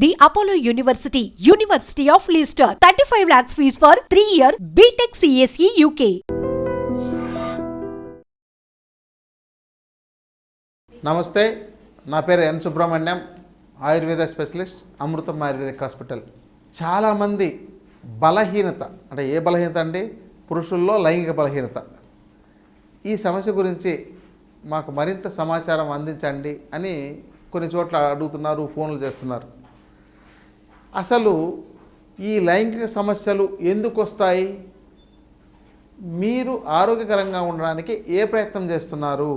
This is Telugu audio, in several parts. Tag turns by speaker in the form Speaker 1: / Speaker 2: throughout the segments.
Speaker 1: The Apollo University, University of Leicester, 35 lakhs fees for 3-year BTech CSE UK.
Speaker 2: నమస్తే, నా పేరు ఎన్ సుబ్రహ్మణ్యం, ఆయుర్వేద స్పెషలిస్ట్, అమృతం ఆయుర్వేదిక్ హాస్పిటల్. చాలామంది బలహీనత అంటే ఏ బలహీనత అండి? పురుషుల్లో లైంగిక బలహీనత. ఈ సమస్య గురించి మాకు మరింత సమాచారం అందించండి అని కొన్ని చోట్ల అడుగుతున్నారు, ఫోన్లు చేస్తున్నారు. అసలు ఈ లైంగిక సమస్యలు ఎందుకు వస్తాయి? మీరు ఆరోగ్యకరంగా ఉండడానికి ఏ ప్రయత్నం చేస్తున్నారు?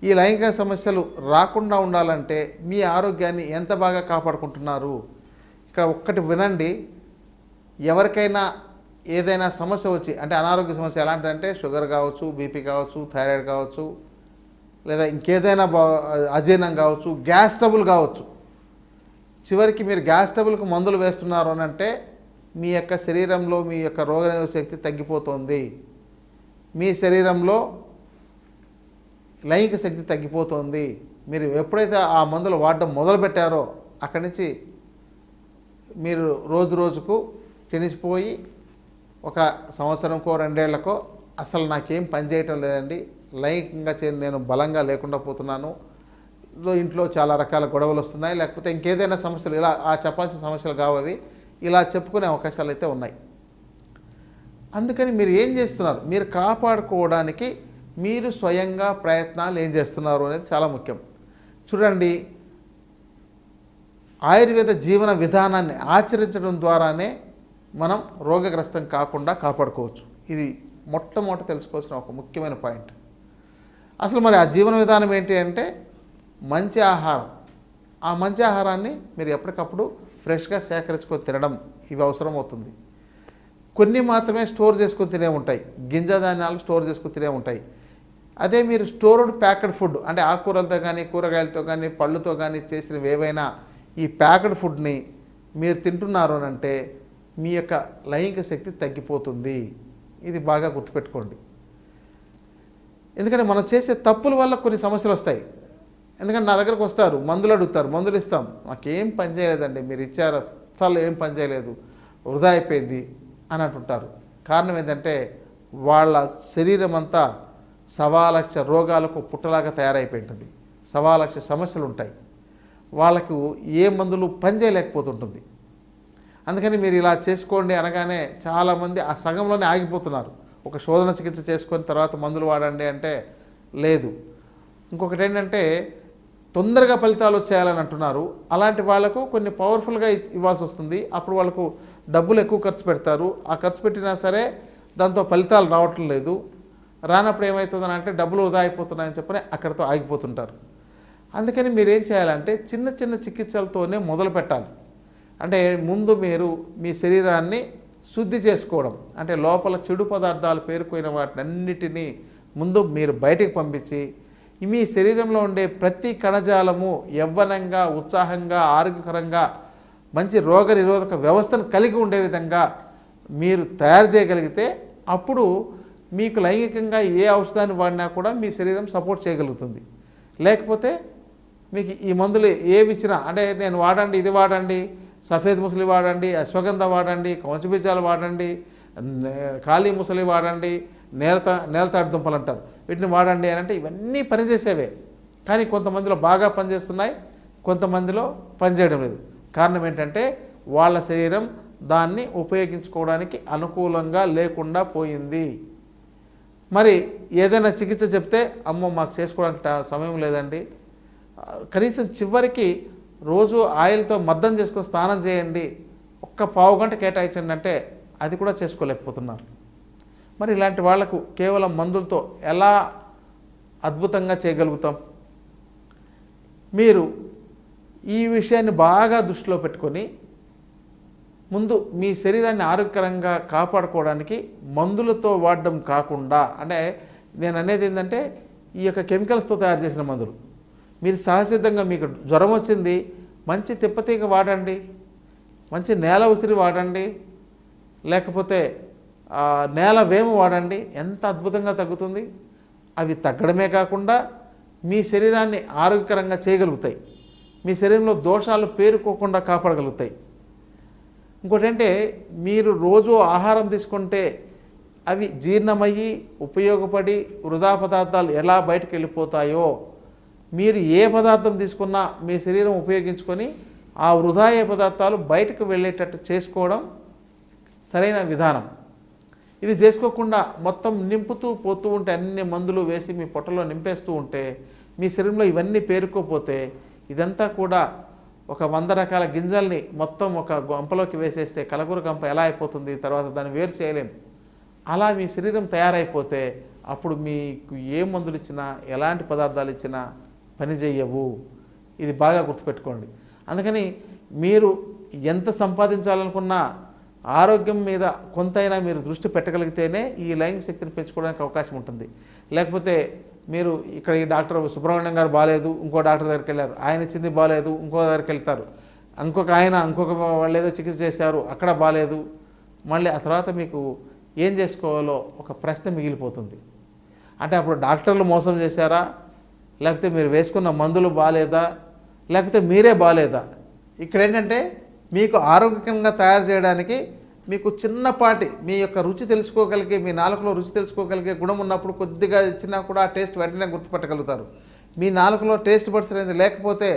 Speaker 2: ఈ లైంగిక సమస్యలు రాకుండా ఉండాలంటే మీ ఆరోగ్యాన్ని ఎంత బాగా కాపాడుకుంటున్నారు? ఇక్కడ ఒక్కటి వినండి. ఎవరికైనా ఏదైనా సమస్య వచ్చి, అంటే అనారోగ్య సమస్య ఎలాంటిదంటే షుగర్ కావచ్చు, బీపీ కావచ్చు, థైరాయిడ్ కావచ్చు, లేదా ఇంకేదైనా అజీర్ణం కావచ్చు, గ్యాస్ ట్రబుల్ కావచ్చు. చివరికి మీరు గ్యాస్ ట్రబుల్కి మందులు వేస్తున్నారు అని అంటే మీ యొక్క శరీరంలో మీ యొక్క రోగనిరోధక శక్తి తగ్గిపోతుంది, మీ శరీరంలో లైంగిక శక్తి తగ్గిపోతుంది. మీరు ఎప్పుడైతే ఆ మందులు వాడడం మొదలుపెట్టారో అక్కడి నుంచి మీరు రోజు రోజుకు క్షీణించిపోయి ఒక సంవత్సరంకో 2 ఏళ్లకో అసలు నాకేం పని చేయటం లేదండి, లైంగికంగా నేను బలంగా లేకుండా పోతున్నాను, ఇంట్లో చాలా రకాల గొడవలు వస్తున్నాయి, లేకపోతే ఇంకేదైనా సమస్యలు, ఇలా చెప్పాల్సిన సమస్యలు కావవి, ఇలా చెప్పుకునే అవకాశాలు అయితే ఉన్నాయి. అందుకని మీరు ఏం చేస్తున్నారు? మీరు కాపాడుకోవడానికి మీరు స్వయంగా ప్రయత్నాలు ఏం చేస్తున్నారు అనేది చాలా ముఖ్యం. చూడండి, ఆయుర్వేద జీవన విధానాన్ని ఆచరించడం ద్వారానే మనం రోగగ్రస్తం కాకుండా కాపాడుకోవచ్చు. ఇది మొట్టమొదట తెలుసుకోవాల్సిన ఒక ముఖ్యమైన పాయింట్. అసలు మరి ఆ జీవన విధానం ఏంటి అంటే మంచి ఆహారం. ఆ మంచి ఆహారాన్ని మీరు ఎప్పటికప్పుడు ఫ్రెష్గా సేకరించుకొని తినడం, ఇవి అవసరం అవుతుంది. కొన్ని మాత్రమే స్టోర్ చేసుకొని తినే ఉంటాయి, గింజ ధాన్యాలు స్టోర్ చేసుకొని తినే ఉంటాయి. అదే మీరు స్టోర్డ్ ప్యాక్డ్ ఫుడ్ అంటే ఆకుకూరలతో కానీ, కూరగాయలతో కానీ, పళ్ళుతో కానీ చేసినవి ఏవైనా ఈ ప్యాక్డ్ ఫుడ్ని మీరు తింటున్నారు అని అంటే మీ యొక్క లైంగిక శక్తి తగ్గిపోతుంది. ఇది బాగా గుర్తుపెట్టుకోండి. ఎందుకంటే మనం చేసే తప్పుల వల్ల కొన్ని సమస్యలు వస్తాయి. ఎందుకంటే నా దగ్గరకు వస్తారు, మందులు అడుగుతారు, మందులు ఇస్తాం, నాకేం పని చేయలేదండి, మీరు ఇచ్చారు అస్సలు ఏం పని చేయలేదు, వృధా అయిపోయింది అని అంటుంటారు. కారణం ఏంటంటే వాళ్ళ శరీరం అంతా 1,00,000 రోగాలకు పుట్టలాగా తయారైపోయింటుంది, 1,00,000 సమస్యలు ఉంటాయి, వాళ్ళకు ఏ మందులు పని చేయలేకపోతుంటుంది. అందుకని మీరు ఇలా చేసుకోండి అనగానే చాలామంది ఆ సగంలోనే ఆగిపోతున్నారు. ఒక శోధన చికిత్స చేసుకొని తర్వాత మందులు వాడండి అంటే లేదు. ఇంకొకటి ఏంటంటే తొందరగా ఫలితాలు వచ్చేయాలని అంటున్నారు. అలాంటి వాళ్లకు కొన్ని పవర్ఫుల్గా ఇవ్వాల్సి వస్తుంది. అప్పుడు వాళ్ళకు డబ్బులు ఎక్కువ ఖర్చు పెడతారు. ఆ ఖర్చు పెట్టినా సరే దాంతో ఫలితాలు రావటం లేదు. రానప్పుడు ఏమవుతుందని అంటే డబ్బులు వృధా అయిపోతున్నాయని చెప్పని అక్కడితో ఆగిపోతుంటారు. అందుకని మీరేం చేయాలంటే చిన్న చిన్న చికిత్సలతోనే మొదలు పెట్టాలి. అంటే ముందు మీరు మీ శరీరాన్ని శుద్ధి చేసుకోవడం, అంటే లోపల చెడు పదార్థాలు పేరుకుపోయిన వాటినన్నిటినీ ముందు మీరు బయటికి పంపించి మీ శరీరంలో ఉండే ప్రతి కణజాలము యవ్వనంగా, ఉత్సాహంగా, ఆరోగ్యకరంగా, మంచి రోగ నిరోధక వ్యవస్థను కలిగి ఉండే విధంగా మీరు తయారు చేయగలిగితే అప్పుడు మీకు లైంగికంగా ఏ ఔషధాన్ని వాడినా కూడా మీ శరీరం సపోర్ట్ చేయగలుగుతుంది. లేకపోతే మీకు ఈ మందులు ఏవి ఇచ్చినా, అంటే నేను వాడండి, ఇది వాడండి, సఫేద్ ముసలి వాడండి, అశ్వగంధ వాడండి, కౌంచబీజాలు వాడండి, ఖాళీ ముసలి వాడండి, నేలతాడు దుంపలు అంటారు, వీటిని వాడండి అని అంటే ఇవన్నీ పనిచేసేవే. కానీ కొంతమందిలో బాగా పనిచేస్తున్నాయి, కొంతమందిలో పనిచేయడం లేదు. కారణం ఏంటంటే వాళ్ళ శరీరం దాన్ని ఉపయోగించుకోవడానికి అనుకూలంగా లేకుండా పోయింది. మరి ఏదైనా చికిత్స చెప్తే అమ్మో మాకు చేసుకోవడానికి సమయం లేదండి, కనీసం చివరికి రోజు ఆయిల్తో మర్దం చేసుకొని స్నానం చేయండి, ఒక్క పావు గంట కేటాయించండి అంటే అది కూడా చేసుకోలేకపోతున్నారు. మరి ఇలాంటి వాళ్లకు కేవలం మందులతో ఎలా అద్భుతంగా చేయగలుగుతాం? మీరు ఈ విషయాన్ని బాగా దృష్టిలో పెట్టుకొని ముందు మీ శరీరాన్ని ఆరోగ్యకరంగా కాపాడుకోవడానికి మందులతో వాడడం కాకుండా, అంటే నేను అనేది ఏంటంటే ఈ యొక్క కెమికల్స్తో తయారు చేసిన మందులు, మీరు సహసిద్ధంగా మీకు జ్వరం వచ్చింది, మంచి తిప్పతీగ వాడండి, మంచి నేల ఉసిరి వాడండి, లేకపోతే నేల వేము వాడండి, ఎంత అద్భుతంగా తగ్గుతుంది. అవి తగ్గడమే కాకుండా మీ శరీరాన్ని ఆరోగ్యకరంగా చేయగలుగుతాయి. మీ శరీరంలో దోషాలు పేరుకోకుండా కాపాడగలుగుతాయి. ఇంకోటి అంటే మీరు రోజు ఆహారం తీసుకుంటే అవి జీర్ణమయ్యి ఉపయోగపడి వృధా పదార్థాలు ఎలా బయటకు వెళ్ళిపోతాయో, మీరు ఏ పదార్థం తీసుకున్నా మీ శరీరం ఉపయోగించుకొని ఆ వృధా అయ్యే పదార్థాలు బయటకు వెళ్ళేటట్టు చేసుకోవడం సరైన విధానం. ఇది చేసుకోకుండా మొత్తం నింపుతూ పోతూ ఉంటే, అన్ని మందులు వేసి మీ పొట్టలో నింపేస్తూ ఉంటే, మీ శరీరంలో ఇవన్నీ పేరుకోపోతే, ఇదంతా కూడా ఒక 100 రకాల గింజల్ని మొత్తం ఒక గంపలోకి వేసేస్తే కలగూర గంప ఎలా అయిపోతుంది, తర్వాత దాన్ని వేరు చేయలేం. అలా మీ శరీరం తయారైపోతే అప్పుడు మీకు ఏ మందులు ఇచ్చినా ఎలాంటి పదార్థాలు ఇచ్చినా పని చేయవు. ఇది బాగా గుర్తుపెట్టుకోండి. అందుకని మీరు ఎంత సంపాదించాలనుకున్నా ఆరోగ్యం మీద కొంతైనా మీరు దృష్టి పెట్టగలిగితేనే ఈ లైంగిక శక్తిని పెంచుకోవడానికి అవకాశం ఉంటుంది. లేకపోతే మీరు ఇక్కడ ఈ డాక్టర్ సుబ్రహ్మణ్యం గారు బాగాలేదు, ఇంకో డాక్టర్ దగ్గరికి వెళ్ళారు, ఆయన ఇచ్చింది బాగాలేదు, ఇంకో దగ్గరికి వెళ్తారు, ఇంకొక వాళ్ళు ఏదో చికిత్స చేశారు, అక్కడ బాగాలేదు. మళ్ళీ ఆ తర్వాత మీకు ఏం చేసుకోవాలో ఒక ప్రశ్న మిగిలిపోతుంది. అంటే అప్పుడు డాక్టర్లు మోసం చేశారా, లేకపోతే మీరు వేసుకున్న మందులు బాగాలేదా, లేకపోతే మీరే బాగాలేదా? ఇక్కడ ఏంటంటే మీకు ఆరోగ్యకంగా తయారు చేయడానికి మీకు చిన్నపాటి మీ యొక్క రుచి తెలుసుకోగలిగే, మీ నాలుకలో రుచి తెలుసుకోగలిగే గుణం ఉన్నప్పుడు కొద్దిగా ఇచ్చినా కూడా ఆ టేస్ట్ వెంటనే గుర్తుపట్టగలుగుతారు. మీ నాలుకలో టేస్ట్ బడ్స్ అనేది లేకపోతే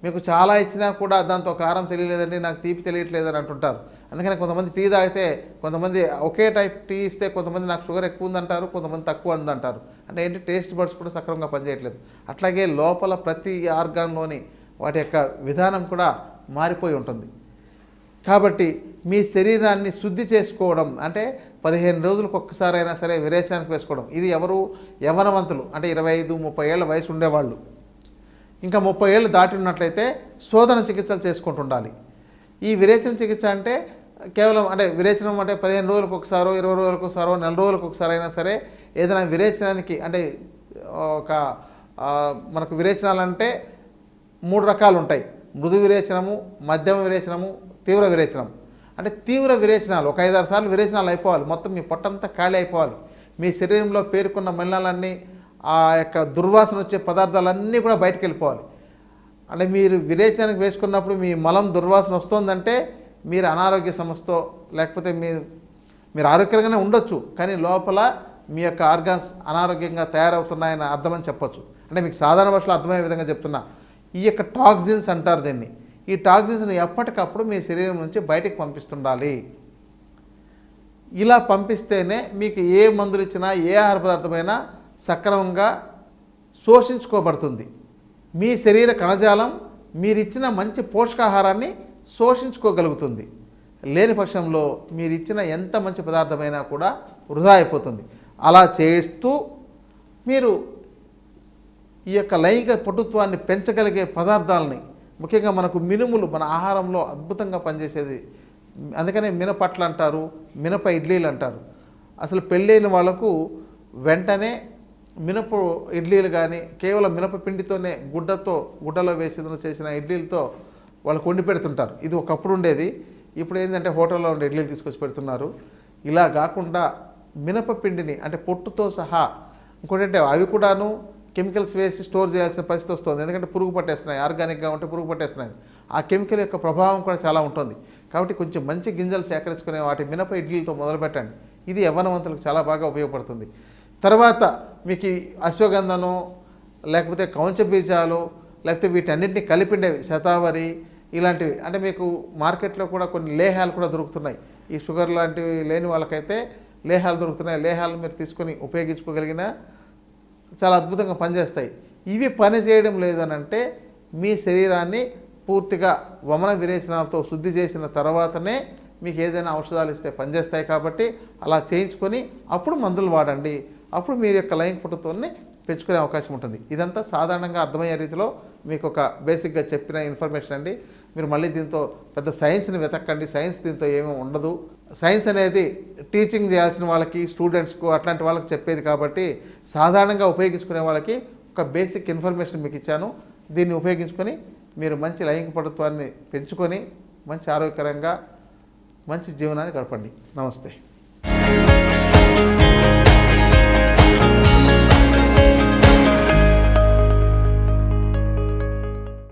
Speaker 2: మీకు చాలా ఇచ్చినా కూడా దాంతో కారం తెలియలేదండి, నాకు తీపి తెలియట్లేదని అంటుంటారు. అందుకని కొంతమంది టీ తాగితే, కొంతమంది ఒకే టైప్ టీ ఇస్తే కొంతమంది నాకు షుగర్ ఎక్కువ ఉందంటారు, కొంతమంది తక్కువ ఉందంటారు. అంటే ఏంటి, టేస్ట్ బడ్స్ కూడా సక్రమంగా పనిచేయట్లేదు. అట్లాగే లోపల ప్రతి ఆర్గాన్లోని వాటి యొక్క విధానం కూడా మారిపోయి ఉంటుంది. కాబట్టి మీ శరీరాన్ని శుద్ధి చేసుకోవడం అంటే 15 రోజులకు ఒక్కసారైనా సరే విరేచనానికి వేసుకోవడం. ఇది ఎవరు, యవ్వనవంతులు అంటే 25-30 ఏళ్ళ వయసు ఉండేవాళ్ళు, ఇంకా 30 ఏళ్ళు దాటి ఉన్నట్లయితే శోధన చికిత్సలు చేసుకుంటుండాలి. ఈ విరేచన చికిత్స అంటే కేవలం అంటే విరేచనం అంటే 15 రోజులకు ఒకసారో, 20 రోజులకు ఒకసారో, నెల రోజులకు ఒకసారి అయినా సరే ఏదైనా విరేచనానికి అంటే ఒక మనకు విరేచనాలంటే 3 రకాలు ఉంటాయి. మృదు విరేచనము, మధ్యమ విరేచనము, తీవ్ర విరేచనం. అంటే తీవ్ర విరేచనాలు ఒక 5-6 సార్లు విరేచనాలు అయిపోవాలి, మొత్తం మీ పొట్టంతా ఖాళీ అయిపోవాలి. మీ శరీరంలో పేరుకున్న మలినాలన్నీ, ఆ యొక్క దుర్వాసన వచ్చే పదార్థాలన్నీ కూడా బయటకు వెళ్ళిపోవాలి. అంటే మీరు విరేచనానికి వేసుకున్నప్పుడు మీ మలం దుర్వాసన వస్తుందంటే మీరు అనారోగ్య సమస్యతో, లేకపోతే మీరు ఆరోగ్యంగానే ఉండొచ్చు, కానీ లోపల మీ యొక్క ఆర్గాన్స్ అనారోగ్యంగా తయారవుతున్నాయని అర్థమని చెప్పొచ్చు. అంటే మీకు సాధారణ భాషలో అర్థమయ్యే విధంగా చెప్తున్నా. ఈ యొక్క టాక్సిన్స్ అంటారు దీన్ని. ఈ టాక్సిన్స్ని ఎప్పటికప్పుడు మీ శరీరం నుంచి బయటికి పంపిస్తుండాలి. ఇలా పంపిస్తేనే మీకు ఏ మందులు ఇచ్చినా, ఏ ఆహార పదార్థమైనా సక్రమంగా శోషించుకోబడుతుంది. మీ శరీర కణజాలం మీరిచ్చిన మంచి పోషకాహారాన్ని శోషించుకోగలుగుతుంది. లేని పక్షంలో మీరిచ్చిన ఎంత మంచి పదార్థమైనా కూడా వృధా అయిపోతుంది. అలా చేస్తూ మీరు ఈ యొక్క లైంగిక పటుత్వాన్ని పెంచగలిగే పదార్థాలని, ముఖ్యంగా మనకు మినుములు మన ఆహారంలో అద్భుతంగా పనిచేసేది. అందుకనే మినపట్లు అంటారు, మినప ఇడ్లీలు అంటారు. అసలు పెళ్ళైన వాళ్ళకు వెంటనే మినప ఇడ్లీలు కానీ కేవలం మినప పిండితోనే గుడ్డలో చేసిన ఇడ్లీలతో వాళ్ళకు వండి పెడుతుంటారు. ఇది ఒకప్పుడు ఉండేది, ఇప్పుడు ఏంటంటే హోటల్లో ఉండే ఇడ్లీలు తీసుకొచ్చి పెడుతున్నారు. ఇలా కాకుండా మినప పిండిని అంటే పొట్టుతో సహా, ఇంకోటంటే అవి కూడాను కెమికల్స్ వేసి స్టోర్ చేయాల్సిన పరిస్థితి వస్తుంది. ఎందుకంటే పురుగు పట్టేస్తున్నాయి, ఆర్గానిక్గా ఉంటే పురుగు పట్టేస్తున్నాయి. ఆ కెమికల్ యొక్క ప్రభావం కూడా చాలా ఉంటుంది. కాబట్టి కొంచెం మంచి గింజలు సేకరించుకునే వాటి మినప ఇడ్లీలతో మొదలుపెట్టండి. ఇది యవ్వనవంతులకు చాలా బాగా ఉపయోగపడుతుంది. తర్వాత మీకు అశ్వగంధను, లేకపోతే కౌంచ బీజాలు, లేకపోతే వీటన్నింటినీ కలిపిండేవి శతావరి ఇలాంటివి. అంటే మీకు మార్కెట్లో కూడా కొన్ని లేహాలు కూడా దొరుకుతున్నాయి. ఈ షుగర్ లాంటివి లేని వాళ్ళకైతే లేహాలు దొరుకుతున్నాయి. లేహాలు మీరు తీసుకొని ఉపయోగించుకోగలిగిన చాలా అద్భుతంగా పనిచేస్తాయి. ఇవి పని చేయడం లేదనంటే మీ శరీరాన్ని పూర్తిగా వమన విరేచనాలతో శుద్ధి చేసిన తర్వాతనే మీకు ఏదైనా ఔషధాలు ఇస్తే పనిచేస్తాయి. కాబట్టి అలా చేయించుకొని అప్పుడు మందులు వాడండి. అప్పుడు మీ యొక్క లైంగిక పటుత్వాన్ని పెంచుకునే అవకాశం ఉంటుంది. ఇదంతా సాధారణంగా అర్థమయ్యే రీతిలో మీకు ఒక బేసిక్గా చెప్పిన ఇన్ఫర్మేషన్ అండి. మీరు మళ్ళీ దీంతో పెద్ద సైన్స్ని వెతకండి. సైన్స్ దీంతో ఏమీ ఉండదు. సైన్స్ అనేది టీచింగ్ చేయాల్సిన వాళ్ళకి, స్టూడెంట్స్కు అట్లాంటి వాళ్ళకి చెప్పేది. కాబట్టి సాధారణంగా ఉపయోగించుకునే వాళ్ళకి ఒక బేసిక్ ఇన్ఫర్మేషన్ మీకు ఇచ్చాను. దీన్ని ఉపయోగించుకొని మీరు మంచి లైంగిక పటుత్వాన్ని పెంచుకొని మంచి ఆరోగ్యకరంగా మంచి జీవనాన్ని గడపండి. నమస్తే.